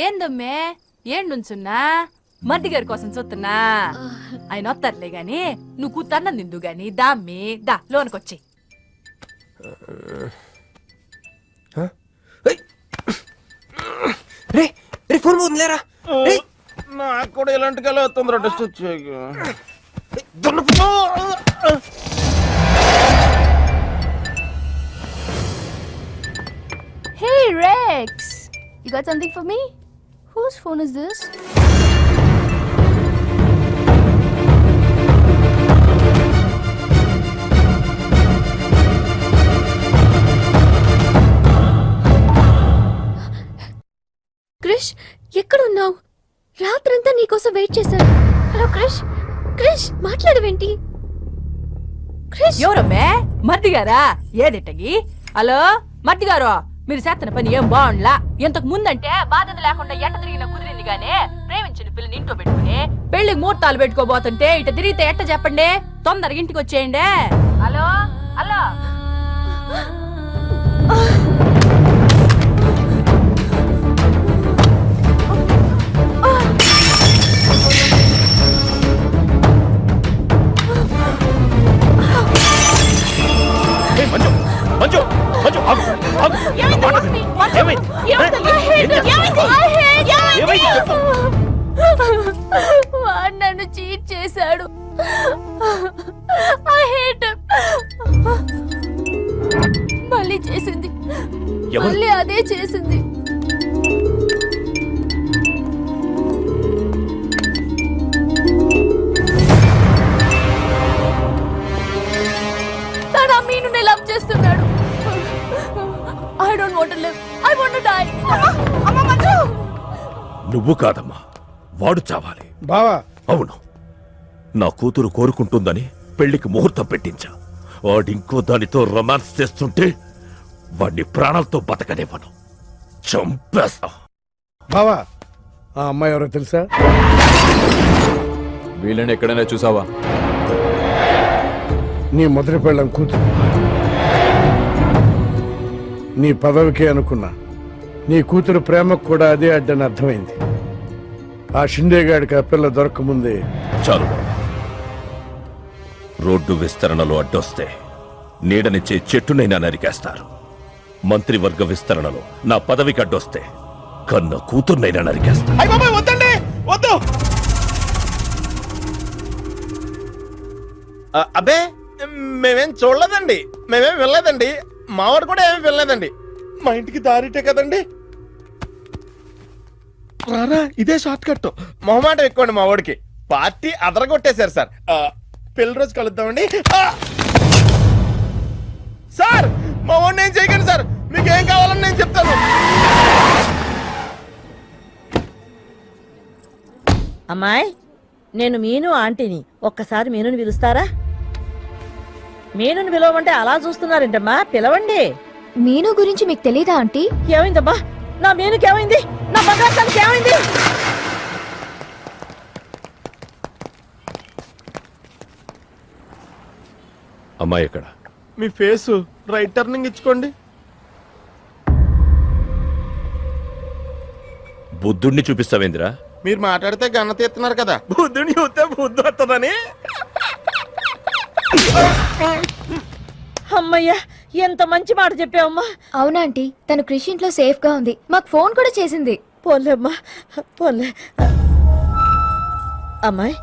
ఏందమ్మే నుంచున్నా మర్ది గారి కోసం చూస్తున్నా. ఆయన వస్తారులే గాని నువ్వు కూతన్నం తిందు గాని దామ్మి దా లోనకొచ్చి. ఫోన్ పోతుందిలేరా. నాకు కూడా ఇలాంటి కళ తొందర టెస్ట్ వచ్చాయి. Hey Rex, you got something for me? Whose phone is this? Krish, ఎక్కడున్నావు? రాత్రంతా నీకోసం వెయిట్ చేశాను. హలో క్రిష్, క్రిష్ మాట్లాడవేంటి? క్రిష్ ఎవరమ్మే? మర్ది గారా? ఏదిట్టగి? హలో మర్ది గారు, మీరు చేస్తున్న పని ఏం బాగుండ్లా. ఇంతకు ముందంటే బాధ్యత లేకుండా ఎట్ట తిరిగిన కుదిరింది గానీ ప్రేమించిన పిల్లని ఇంట్లో పెట్టుకుని పెళ్లికి ముహూర్తాలు పెట్టుకోబోతుంటే ఇట తిరిగితే ఎట్ట చెప్పండి? తొందరగా ఇంటికి వచ్చేయండి. హలో హలో వాడు నన్ను చీట్ చేశాడు. I hate him. మళ్ళీ చేసింది, మళ్ళీ అదే చేసింది. తను మీను లవ్ చేస్తున్నాడు. I don't want to live. I want to die. అమ్మా మంజు. నువ్వు కాదమ్మా, వాడు చావాలి. బావా, అవును, నా కూతురు కోరుకుంటుందని పెళ్లికి ముహూర్తం పెట్టించా. వాడింకో దానితో రొమాన్స్ చేస్తుంటే వాడిని ప్రాణాలతో బతకనివ్వను, చంపేస్తా. బావా, ఆ అమ్మాయి ఎవరో తెలుసా? వీళ్ళని ఎక్కడైనా చూసావా? నీ మొదటి పెళ్ళం కూతురు. నీ పదవికే అనుకున్నా, నీ కూతురు ప్రేమకు కూడా అదే అడ్డని అర్థమైంది. ఆ షిండేగాడికి ఆ పిల్ల దొరకముందే. చాలు బాబు. రోడ్డు విస్తరణలో అడ్డొస్తే నీడనిచ్చే చెట్టునైనా నరికేస్తారు. మంత్రివర్గ విస్తరణలో నా పదవికి అడ్డొస్తే కన్న కూతుర్నైనా నరికేస్తారు. వద్దండి, వద్దు. అబ్బే, మేమేం చూడలేదండి, మేమేం వెళ్ళలేదండి. మావాడు కూడా ఏమీ వెళ్ళలేదండి. మా ఇంటికి దారిటే కదండి. రారా, ఇదే షార్ట్ కట్. మొహమాటం ఎక్కువండి మా వాడికి. పార్టీ అదరగొట్టేశారు సార్. పెళ్లి రోజు కలుద్దామండి. సార్, మా వాడిని ఏం చేయకండి సార్. మీకు ఏం కావాలని నేను చెప్తాను. అమ్మాయి, నేను మీను ఆంటీని. ఒక్కసారి మీనుని పిలుస్తారా? మీనుని పిలవమంటే అలా చూస్తున్నారేంటమ్మా, పిలవండి. మీను గురించి మీకు తెలీదా ఆంటీ? ఏమైందమ్మా? నా మీనుకి ఏమైంది? నా బంగారు ఏమైంది? అమ్మాయి ఎక్కడ? మీ ఫేస్ రైట్ టర్నింగ్ ఇచ్చుకోండి. బుద్ధుడిని చూపిస్తావేంద్రా? మీరు మాట్లాడితే గన్న తీస్తున్నారు కదా, బుద్ధుని చూస్తే బుద్ధి వస్తుందని. అమ్మయ్యా, ఎంత మంచి మాట చెప్పావమ్మా. అవునాంటీ, తను క్రిష్ ఇంట్లో సేఫ్ గా ఉంది. మాకు ఫోన్ కూడా చేసింది. పోన్లేమ్మా, పోన్లే. అమ్మాయి,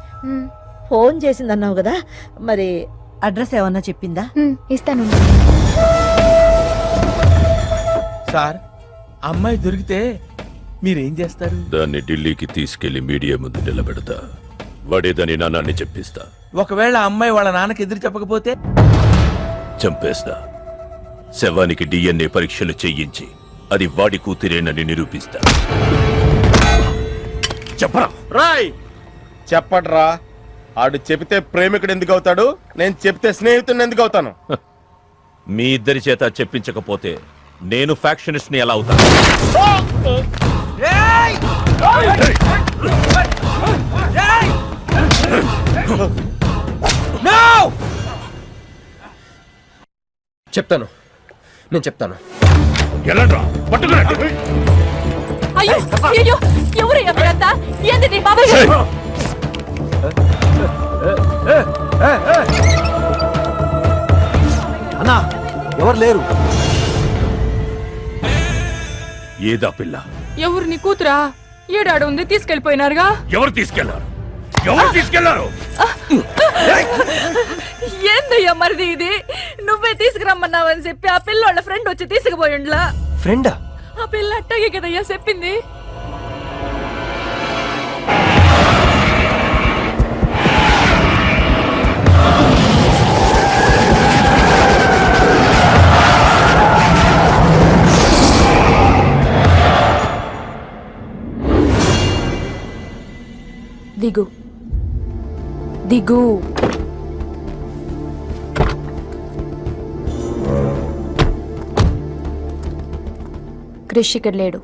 ఫోన్ చేసిందన్నావు కదా, మరి అడ్రస్ ఏమన్నా చెప్పిందా? ఇస్తాను సార్. అమ్మాయి దొరికితే మీరేం చేస్తారు? దాన్ని ఢిల్లీకి తీసుకెళ్లి మీడియా ముందు నిలబెడతా. వాడేదని నాన్నని చెప్పిస్తా. ఒకవేళ అమ్మాయి వాళ్ళ నాన్నకి ఎదురు చెప్పకపోతే చంపేస్తా. శవానికి DNA పరీక్షలు చెయ్యించి అది వాడి కూతురేనని నిరూపిస్తా. చెప్పరా? రాయ్ చెప్పడ్రా. ఆడు చెబితే ప్రేమికుడు ఎందుకు అవుతాడు? నేను చెప్తే స్నేహితుడిని ఎందుకు అవుతాను? మీ ఇద్దరి చేత చెప్పించకపోతే నేను ఫ్యాక్షనిస్ట్ ని ఎలా అవుతాను? చెప్తాను, నేను చెప్తాను. ఎలాండ్రా? పట్టుకురండి. అయ్యో అయ్యో ఎవరయ్యా మీరంతా ఏంది నీ బాబాయ్ గారు? అన్నా ఎవరు లేరు. ఏదా పిల్ల? ఎవరు నీ కూతురా? ఏడాడు ఉంది తీసుకెళ్లిపోయినారుగా. ఎవరు తీసుకెళ్లారు? ఎవరు తీసుకెళ్లారు? ఏందయ్యా మరిది ఇది? నువ్వే తీసుకురమ్మన్నావని చెప్పి ఆ పిల్లోళ్ళ ఫ్రెండ్ వచ్చి తీసుకుపోయిండ్లా. ఫ్రెండా? ఆ పిల్ల అట్టగే కదయ్యా చెప్పింది. దిగు దిగు. క్రిష్ ఇక్కడ లేడు.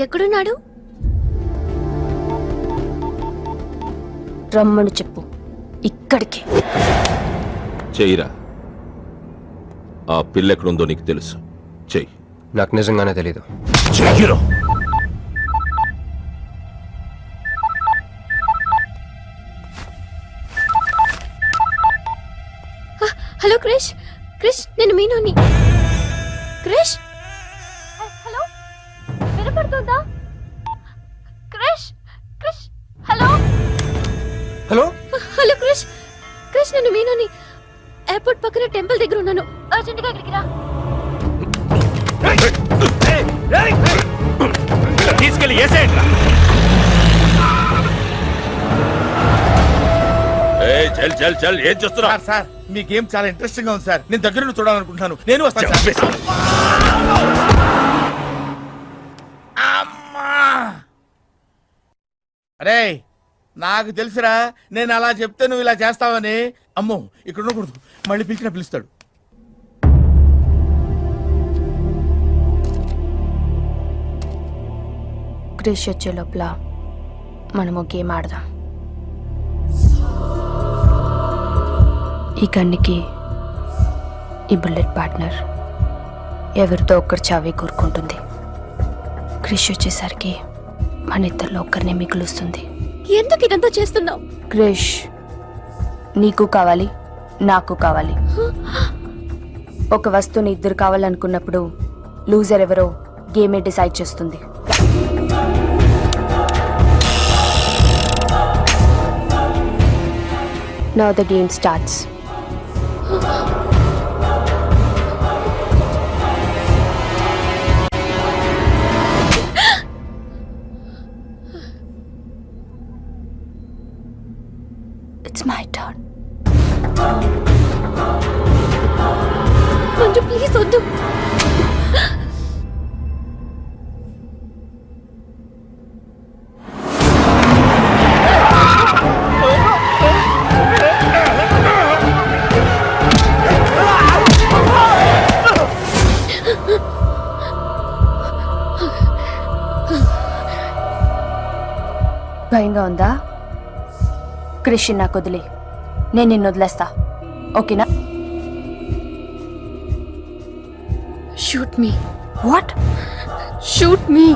ఎక్కడున్నాడు? రమ్మని చెప్పు ఇక్కడికి. చెయ్యిరా. ఆ పిల్ల ఎక్కడుందో నీకు తెలుసు. చెయ్యి. నాకు నిజంగానే తెలీదు. చెయ్యిరా. హలో క్రిష్, క్రిష్ నేను మీనుని. క్రిష్ హలో, వినపడుతుందా? Krish Krish hello hello hello Krish, Krish నేను మీనుని. ఎయిర్పోర్ట్ పక్కన టెంపుల్ దగ్గర ఉన్నాను. అర్జెంట్గా ఇక్కడికి రా. తీసుకెళ్ళి ఏసేయండి. చల్ చల్ చల్. ఏం చేస్తున్నా? సార్ సార్ మీ గేమ్ చాలా ఇంట్రెస్టింగ్ గా ఉంది సార్. నేను దగ్గర నుండి చూడాలనుకుంటున్నాను. నేను వస్తాను సార్. చంపేస్తా. అమ్మా! అరే నాకు తెలుసురా, నేను అలా చెప్తే నువ్వు ఇలా చేస్తావని. అమ్మో ఇక్కడ ఉండకూడదు, మళ్ళీ పిలిచినా పిలుస్తాడు. క్రిష్ వచ్చే లోపల మనము గేమ్ ఆడదాం. ఈ గన్నికి ఈ బుల్లెట్ పార్ట్నర్ ఎవరితో ఒక్కరు చావే కోరుకుంటుంది. క్రిష్ వచ్చేసరికి మన ఇద్దరిలో ఒక్కరినే మిగులుస్తుంది. ఎందుకు ఇదంతా చేస్తున్నావు? క్రిష్ నీకు కావాలి, నాకు కావాలి. ఒక వస్తువుని ఇద్దరు కావాలనుకున్నప్పుడు లూజర్ ఎవరో గేమే డిసైడ్ చేస్తుంది. Now the game starts. It's my turn. Manju please వద్దు. భయంగా ఉందా? క్రిష్ నాకు వదిలే, నేను నిన్ను వదిలేస్తా. ఓకేనా? Shoot me. What? Shoot me.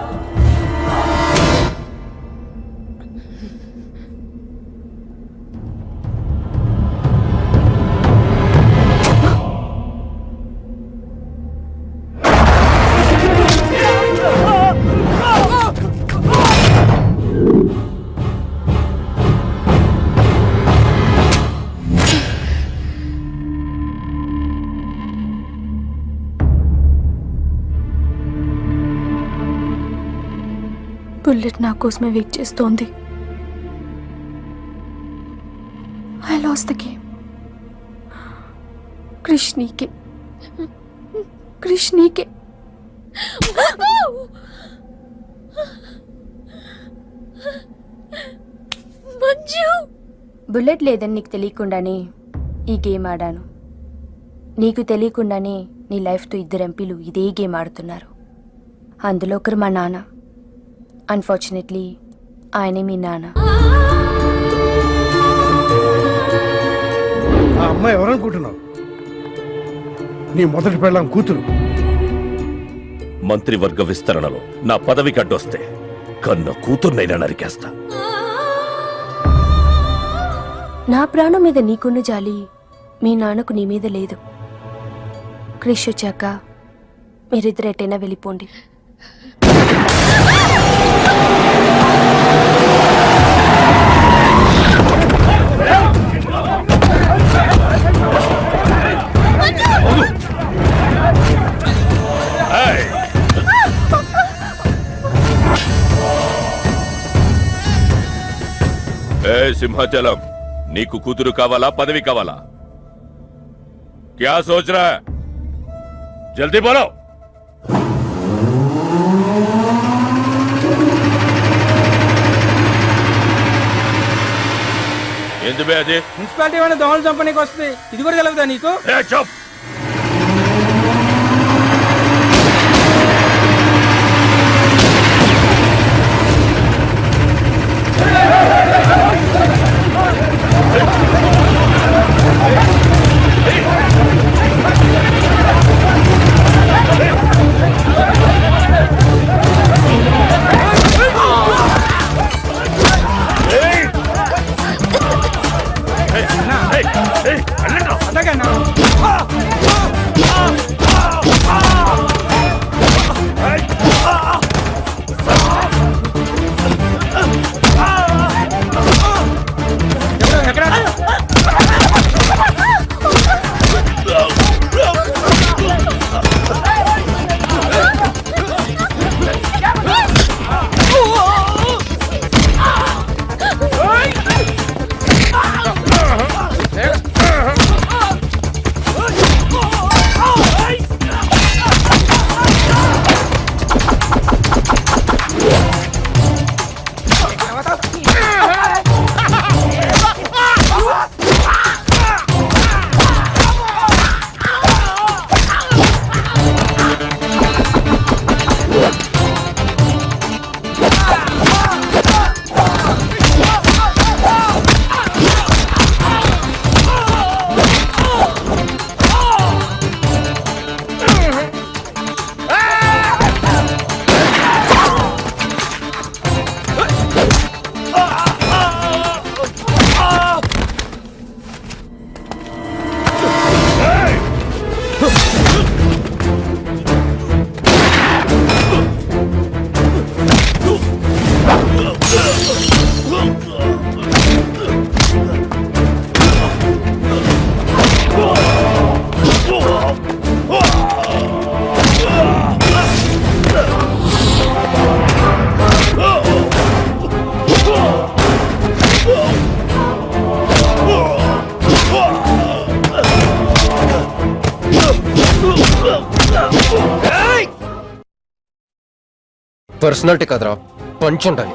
Bullet నా కోసమే వెయిట్ చేస్తోంది. I lost the game. Krish నీకే, క్రిష్ నీకే. మంజు బుల్లెట్ లేదని నీకు తెలియకుండానే ఈ గేమ్ ఆడాను. నీకు తెలియకుండానే నీ లైఫ్తో ఇద్దరు ఎంపీలు ఇదే గేమ్ ఆడుతున్నారు. అందులో ఒకరు మా నాన్న. అన్ఫార్చునేట్లీ ఆయనే మీ నాన్న. ఆ అమ్మాయి ఎవరనుకుంటున్నావు? నీ మొదటి పెళ్ళాం కూతురు. మంత్రివర్గ విస్తరణలో నా పదవికి అడ్డొస్తే కన్న కూతుర్నైనా నరికేస్తా. నా ప్రాణం మీద నీకున్న జాలి మీ నాన్నకు నీ మీద లేదు. క్రిష్ వచ్చాక మీరిద్దరు ఎటైనా వెళ్ళిపోండి. ఏ సింహాచలం, నీకు కూతురు కావాలా, పదవి కావాలా? క్యా సోచ్ రా? జల్దీ బోలో. ఏంది బే అది? మున్సిపాలిటీ వాళ్ళ దోమలు చంపనీకి వస్తుంది. ఇది కూడా తెలవదా నీకు? ఏ చప్! అలాగన్నా ఎక్కడ పర్సనాలిటీ కదరా, పంచ్ ఉండాలి.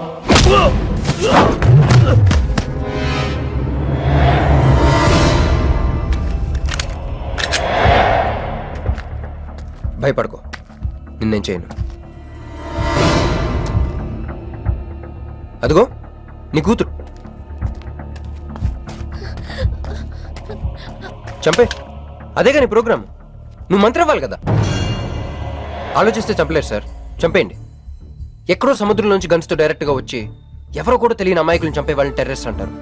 భయపడుకో, నిన్నేం చేయను. అదిగో నీ కూతురు. చంపే, అదేగా నీ ప్రోగ్రామ్. నువ్వు మంత్రి అవ్వాలి కదా. ఆలోచిస్తే చంపలేరు సార్, చంపేయండి. ఎక్కడో సముద్రంలోంచి గన్స్తో డైరెక్ట్గా వచ్చి ఎవరో కూడా తెలియని అమాయకులను చంపే వాళ్ళని టెర్రరిస్ట్ అంటారు.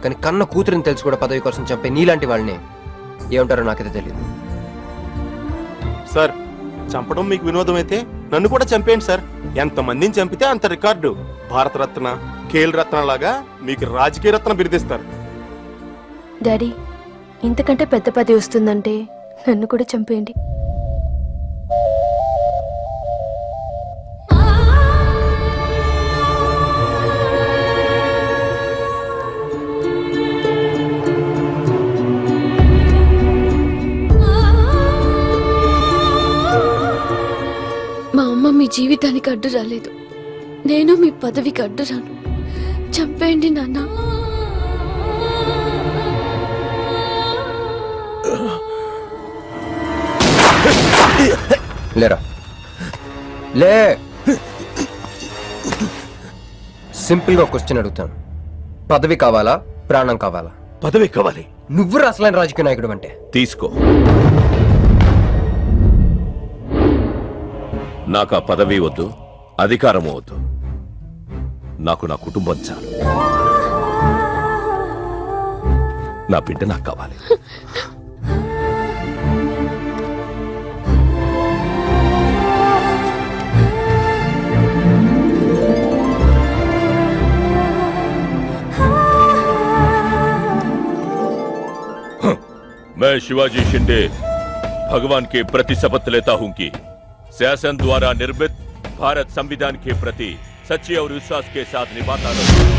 కానీ కన్న కూతురిని తెలిసి కూడా పదవి కోసం చంపే నీలాంటి వాళ్ళని ఏమంటారో నాకైతే తెలియదు. సార్, చంపడం మీకు వినోదం అయితే నన్ను కూడా చంపేయండి సార్. ఎంతమందిని చంపితే అంత రికార్డు. భారతరత్న, ఖేల్ రత్న లాగా మీకు రాజకీయ రత్న బిరుదిస్తారు. డాడీ, ఇంతకంటే పెద్ద పదవి వస్తుందంటే నన్ను కూడా చంపేయండి. మా అమ్మ మీ జీవితానికి అడ్డు రాలేదు, నేను మీ పదవికి అడ్డు రాను. చంపేయండి నాన్న. లేరా, లే. సింపుల్ గా క్వశ్చన్ అడుగుతాను. పదవి కావాలా, ప్రాణం కావాలా? పదవి కావాలి. నువ్వు అసలైన రాజకీయ నాయకుడు అంటే తీసుకో. నాకు ఆ పదవి వద్దు, అధికారము వద్దు. నాకు నా కుటుంబం చాలు. నా బిడ్డ నాకు కావాలి. मैं शिवाजी शिंदे भगवान के प्रति शपथ लेता हूं कि शासन द्वारा निर्मित भारत संविधान के प्रति सच्चे और विश्वास के साथ निभाता रहूं.